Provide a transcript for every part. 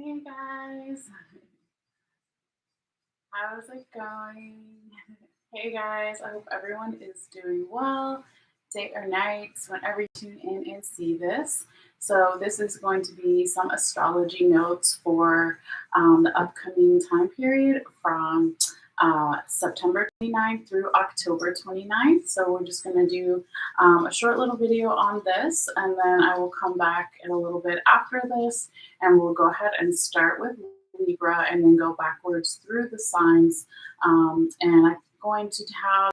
Hey guys, how's it going? Hey guys, I hope everyone is doing well, day or night, whenever you tune in and see this. So, this is going to be some astrology notes for the upcoming time period from September 29th through October 29th. So, we're just going to do a short little video on this, and then I will come back in a little bit after this, and we'll go ahead and start with Libra and then go backwards through the signs. And I'm going to have,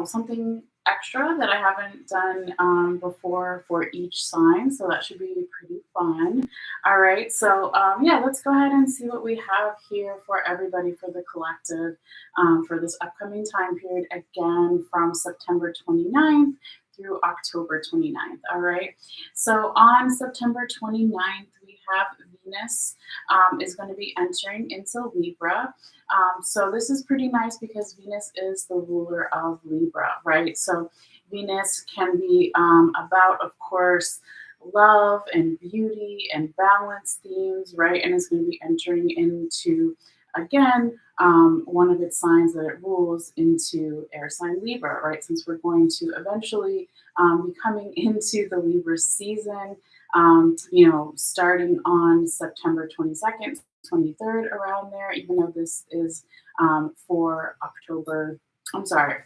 something extra that I haven't done before for each sign. So that should be pretty fun. All right. So, yeah, let's go ahead and see what we have here for everybody for the collective for this upcoming time period, again, from September 29th through October 29th. All right. So on September 29th, we have Venus is going to be entering into Libra. So this is pretty nice because Venus is the ruler of Libra, right? So Venus can be about, of course, love and beauty and balance themes, right? And it's going to be entering into, again, one of its signs that it rules into air sign Libra, right? Since we're going to eventually be coming into the Libra season, starting on September 22nd, 23rd, around there, even though this is for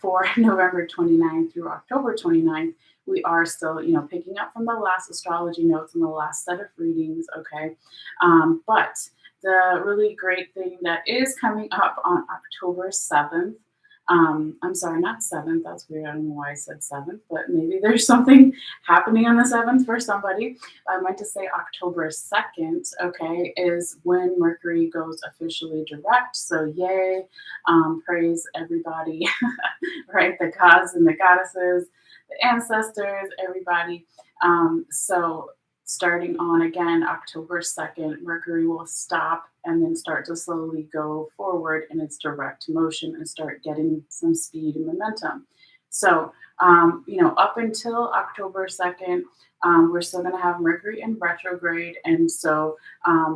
for November 29th through October 29th, we are still, picking up from the last astrology notes and the last set of readings, okay? But the really great thing that is coming up on October 7th, I'm sorry, not 7th, that's weird, I don't know why I said 7th, but maybe there's something happening on the 7th for somebody. I meant to say October 2nd, okay, is when Mercury goes officially direct. So, yay, praise everybody, right? The gods and the goddesses, the ancestors, everybody. So, starting on again October 2nd, Mercury will stop and then start to slowly go forward in its direct motion and start getting some speed and momentum. So, up until October 2nd, we're still going to have Mercury in retrograde. And so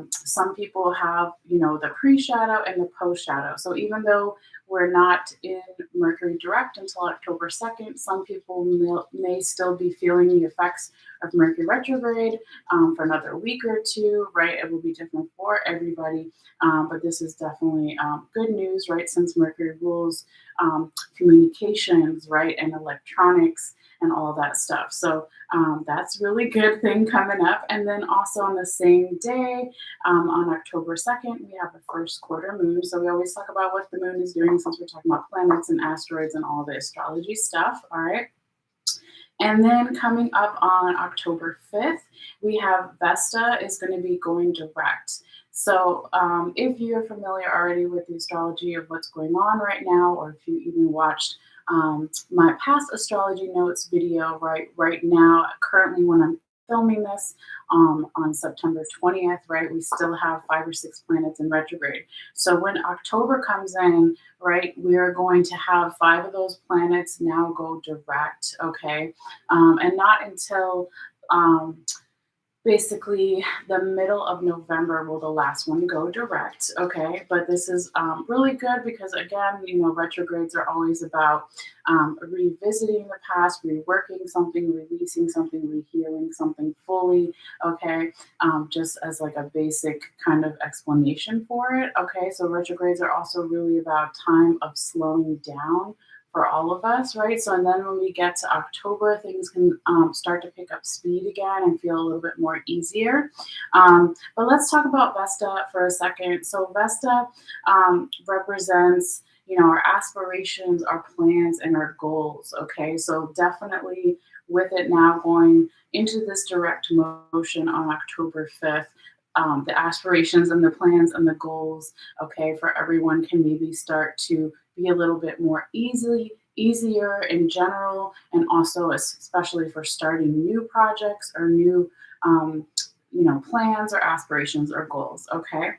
some people have, the pre shadow and the post shadow. So even though we're not in Mercury direct until October 2nd, some people may still be feeling the effects of Mercury retrograde for another week or two, right? It will be different for everybody. But this is definitely good news, right? Since Mercury rules communications, right? And electronics and all of that stuff. So that's really good thing coming up. And then also on the same day, on October 2nd, we have the first quarter moon. So we always talk about what the moon is doing since we're talking about planets and asteroids and all the astrology stuff. All right. And then coming up on October 5th, we have Vesta is going to be going direct. So if you're familiar already with the astrology of what's going on right now, or if you even watched my past astrology notes video right now, currently when I'm filming this on September 20th, right, we still have 5 or 6 planets in retrograde. So when October comes in, right, we're going to have 5 of those planets now go direct, okay? And not until basically the middle of November will the last one go direct, okay? But this is really good because, again, retrogrades are always about revisiting the past, reworking something, releasing something, rehealing something fully, okay? Just as like a basic kind of explanation for it, okay? So retrogrades are also really about time of slowing down for all of us, right? So, and then when we get to October, things can start to pick up speed again and feel a little bit more easier. But let's talk about Vesta for a second. So, Vesta represents, our aspirations, our plans, and our goals. Okay, so definitely with it now going into this direct motion on October 5th. The aspirations and the plans and the goals, okay, for everyone can maybe start to be a little bit more easier in general, and also especially for starting new projects or new, plans or aspirations or goals, okay?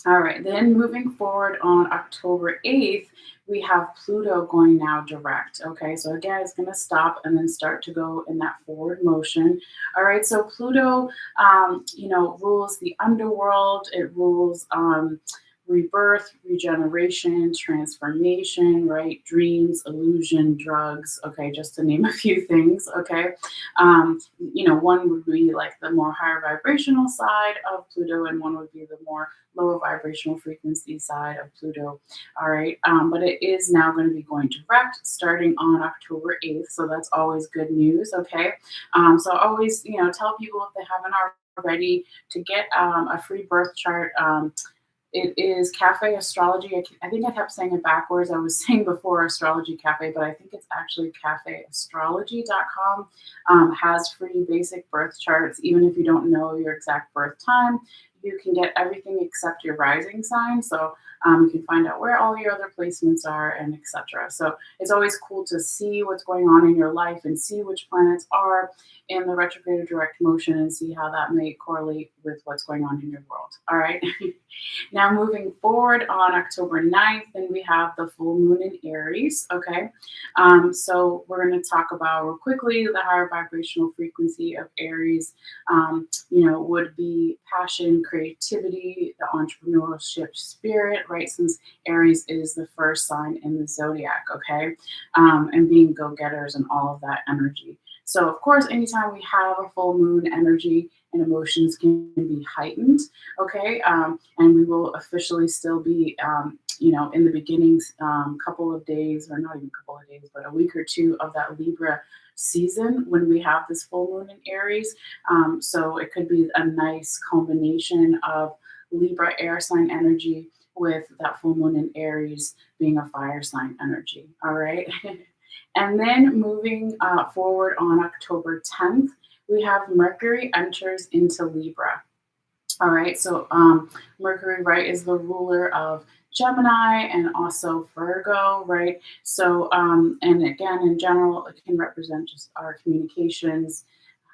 All right, then moving forward on October 8th, we have Pluto going now direct. Okay, so again, it's going to stop and then start to go in that forward motion. All right, so Pluto, rules the underworld, it rules rebirth, regeneration, transformation, right? Dreams, illusion, drugs. Okay, just to name a few things. Okay, one would be like the more higher vibrational side of Pluto, and one would be the more lower vibrational frequency side of Pluto. All right. But it is now going to be going direct starting on October 8th. So that's always good news. Okay. So always, tell people if they haven't already to get a free birth chart. It is Cafe Astrology. I think I kept saying it backwards. I was saying before Astrology Cafe, but I think it's actually cafeastrology.com. Has free basic birth charts. Even if you don't know your exact birth time, you can get everything except your rising sign. So you can find out where all your other placements are and etc. So it's always cool to see what's going on in your life and see which planets are in the retrograde or direct motion and see how that may correlate with what's going on in your world. All right. Now, moving forward on October 9th, then we have the full moon in Aries. Okay. So we're going to talk about real quickly the higher vibrational frequency of Aries, would be passion, creativity, the entrepreneurship spirit, right? Since Aries is the first sign in the zodiac. Okay. And being go getters and all of that energy. So, of course, anytime we have a full moon, energy and emotions can be heightened. Okay, and we will officially still be, in the beginnings, couple of days, or not even a couple of days, but a week or two of that Libra season when we have this full moon in Aries. So it could be a nice combination of Libra air sign energy with that full moon in Aries being a fire sign energy. All right. And then moving forward on October 10th, we have Mercury enters into Libra. All right, so Mercury, right, is the ruler of Gemini and also Virgo, right? So, and again, in general, it can represent just our communications,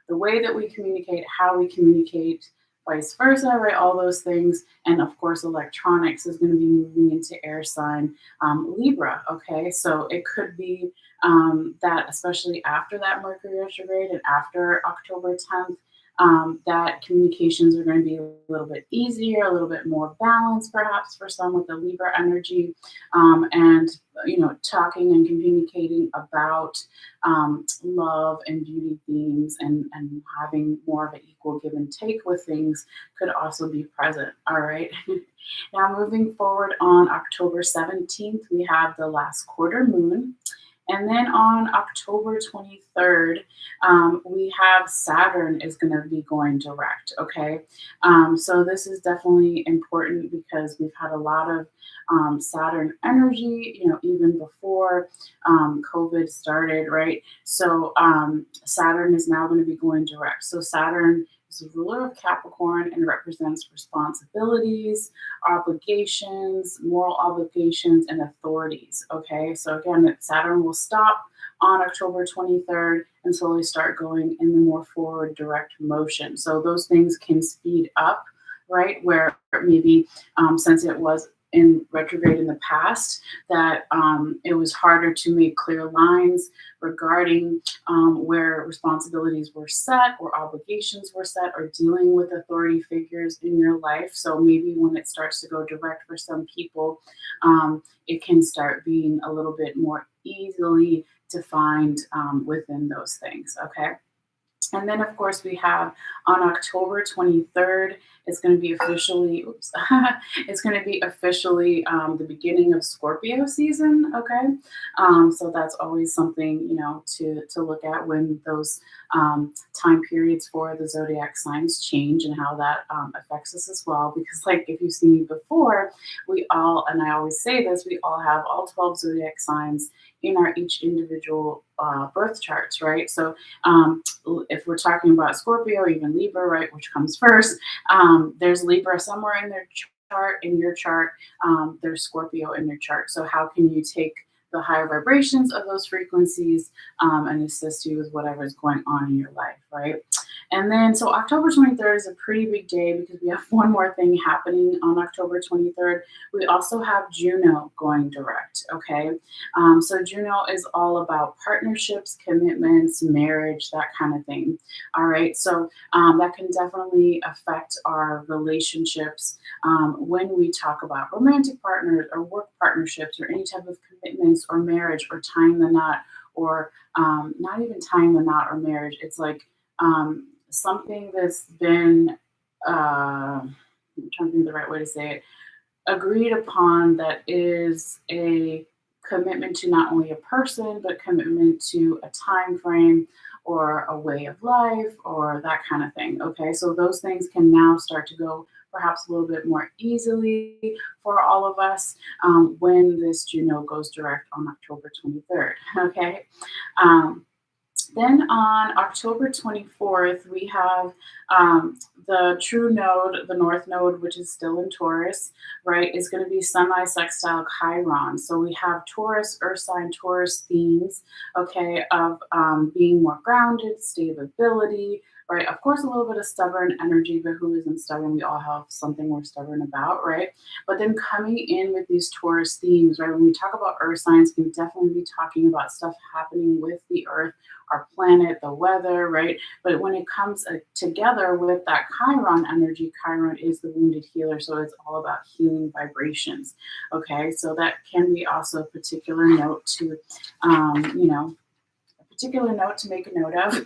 the way that we communicate, how we communicate, vice versa, right? All those things. And of course, electronics is going to be moving into air sign Libra. Okay. So it could be that, especially after that Mercury retrograde and after October 10th, that communications are going to be a little bit easier, a little bit more balanced, perhaps for some with the Libra energy, and talking and communicating about love and beauty themes and having more of an equal give and take with things could also be present. All right. Now, moving forward on October 17th, we have the last quarter moon. And then on October 23rd, we have Saturn is going to be going direct. Okay. So this is definitely important because we've had a lot of Saturn energy, even before COVID started, right? So Saturn is now going to be going direct. So Saturn is the ruler of Capricorn and represents responsibilities, obligations, moral obligations, and authorities. Okay, so again, Saturn will stop on October 23rd and slowly start going in the more forward direct motion. So those things can speed up, right? Where maybe since it was in retrograde in the past, that it was harder to make clear lines regarding where responsibilities were set or obligations were set or dealing with authority figures in your life. So maybe when it starts to go direct for some people, it can start being a little bit more easily defined within those things. Okay. And then, of course, we have on October 23rd, it's going to be officially, it's going to be officially the beginning of Scorpio season. Okay. So that's always something, to look at when those time periods for the zodiac signs change and how that affects us as well. Because, like, if you've seen me before, we all, and I always say this, we all have all 12 zodiac signs in our each individual birth charts, right? So if we're talking about Scorpio or even Libra, right, which comes first, there's Libra somewhere in their chart, in your chart, there's Scorpio in your chart. So how can you take the higher vibrations of those frequencies and assist you with whatever is going on in your life, right? And then, so October 23rd is a pretty big day because we have one more thing happening on October 23rd. We also have Juno going direct, okay? So Juno is all about partnerships, commitments, marriage, that kind of thing. All right, so that can definitely affect our relationships when we talk about romantic partners or work partnerships or any type of commitments or marriage or tying the knot or not even tying the knot or marriage. It's like something that's been, I'm trying to think the right way to say it, agreed upon, that is a commitment to not only a person, but commitment to a time frame or a way of life or that kind of thing. Okay, so those things can now start to go perhaps a little bit more easily for all of us when this Juno goes direct on October 23rd. Okay. Um, then on October 24th, we have the true node, the North Node, which is still in Taurus, right, is going to be semi-sextile Chiron. So we have Taurus, Earth sign, Taurus themes, okay, of being more grounded, stability, right? Of course, a little bit of stubborn energy, but who isn't stubborn? We all have something we're stubborn about, right? But then coming in with these Taurus themes, right? When we talk about Earth signs, we can definitely be talking about stuff happening with the Earth, our planet, the weather, right? But when it comes together with that Chiron energy, Chiron is the wounded healer. So it's all about healing vibrations. Okay. So that can be also a particular note to, a particular note to make a note of,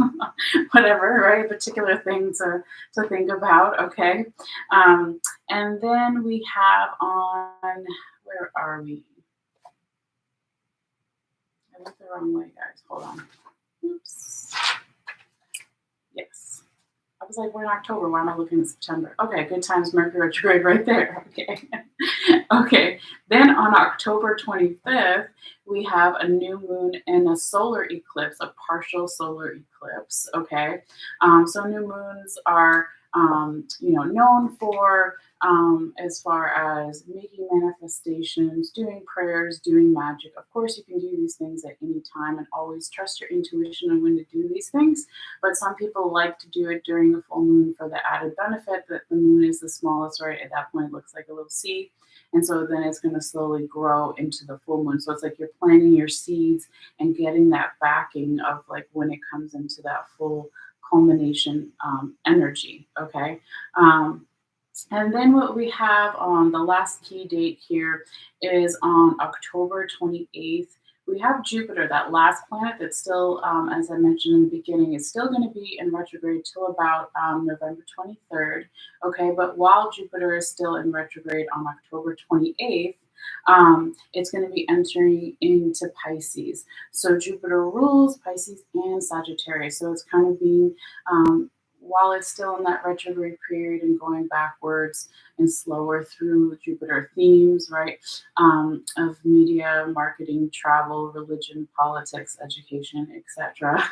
whatever, right? A particular thing to think about. Okay. And then we have on, where are we? I went the wrong way, guys. Hold on. Oops. Yes. I was like, we're in October. Why am I looking at September? Okay, good times, Mercury retrograde right there. Okay. Okay. Then on October 25th, we have a new moon and a solar eclipse, a partial solar eclipse. Okay. So new moons are, known for as far as making manifestations, doing prayers, doing magic. Of course, you can do these things at any time and always trust your intuition on when to do these things. But some people like to do it during a full moon for the added benefit that the moon is the smallest, right? At that point, it looks like a little seed. And so then it's going to slowly grow into the full moon. So it's like you're planting your seeds and getting that backing of like when it comes into that full culmination energy. Okay. And then what we have on the last key date here is on October 28th. We have Jupiter, that last planet that's still, as I mentioned in the beginning, is still going to be in retrograde till about November 23rd. Okay, but while Jupiter is still in retrograde on October 28th, it's going to be entering into Pisces. So Jupiter rules Pisces and Sagittarius. So it's kind of being while it's still in that retrograde period and going backwards and slower through Jupiter themes, right, of media, marketing, travel, religion, politics, education, etc.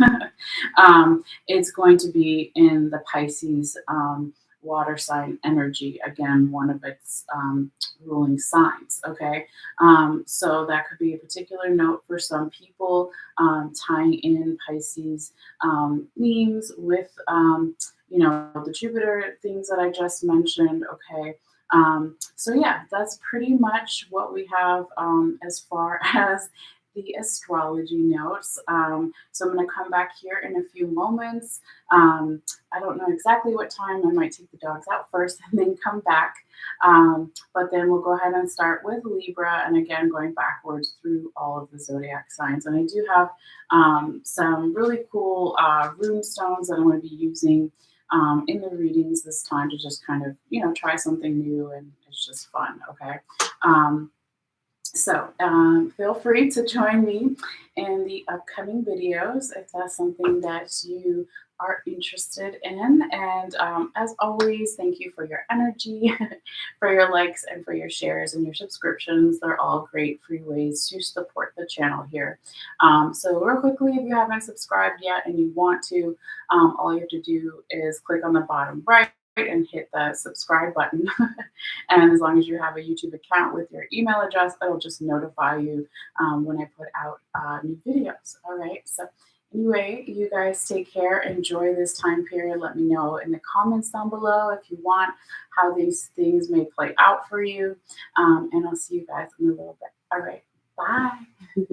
It's going to be in the Pisces water sign energy, again, one of its ruling signs. Okay, so that could be a particular note for some people, tying in Pisces themes with the Jupiter things that I just mentioned. Okay, so yeah, that's pretty much what we have as far as the astrology notes. So I'm going to come back here in a few moments. I don't know exactly what time. I might take the dogs out first and then come back. But then we'll go ahead and start with Libra, and again, going backwards through all of the zodiac signs. And I do have some really cool rune stones that I'm going to be using in the readings this time to just kind of, try something new, and it's just fun. Okay. So feel free to join me in the upcoming videos if that's something that you are interested in. And as always, thank you for your energy, for your likes, and for your shares and your subscriptions. They're all great free ways to support the channel here. So real quickly, if you haven't subscribed yet and you want to, all you have to do is click on the bottom right and hit the subscribe button. And as long as you have a YouTube account with your email address, it'll just notify you when I put out new videos. All right. So Anyway, you guys take care. Enjoy this time period. Let me know in the comments down below if you want how these things may play out for you. And I'll see you guys in a little bit. All right. Bye.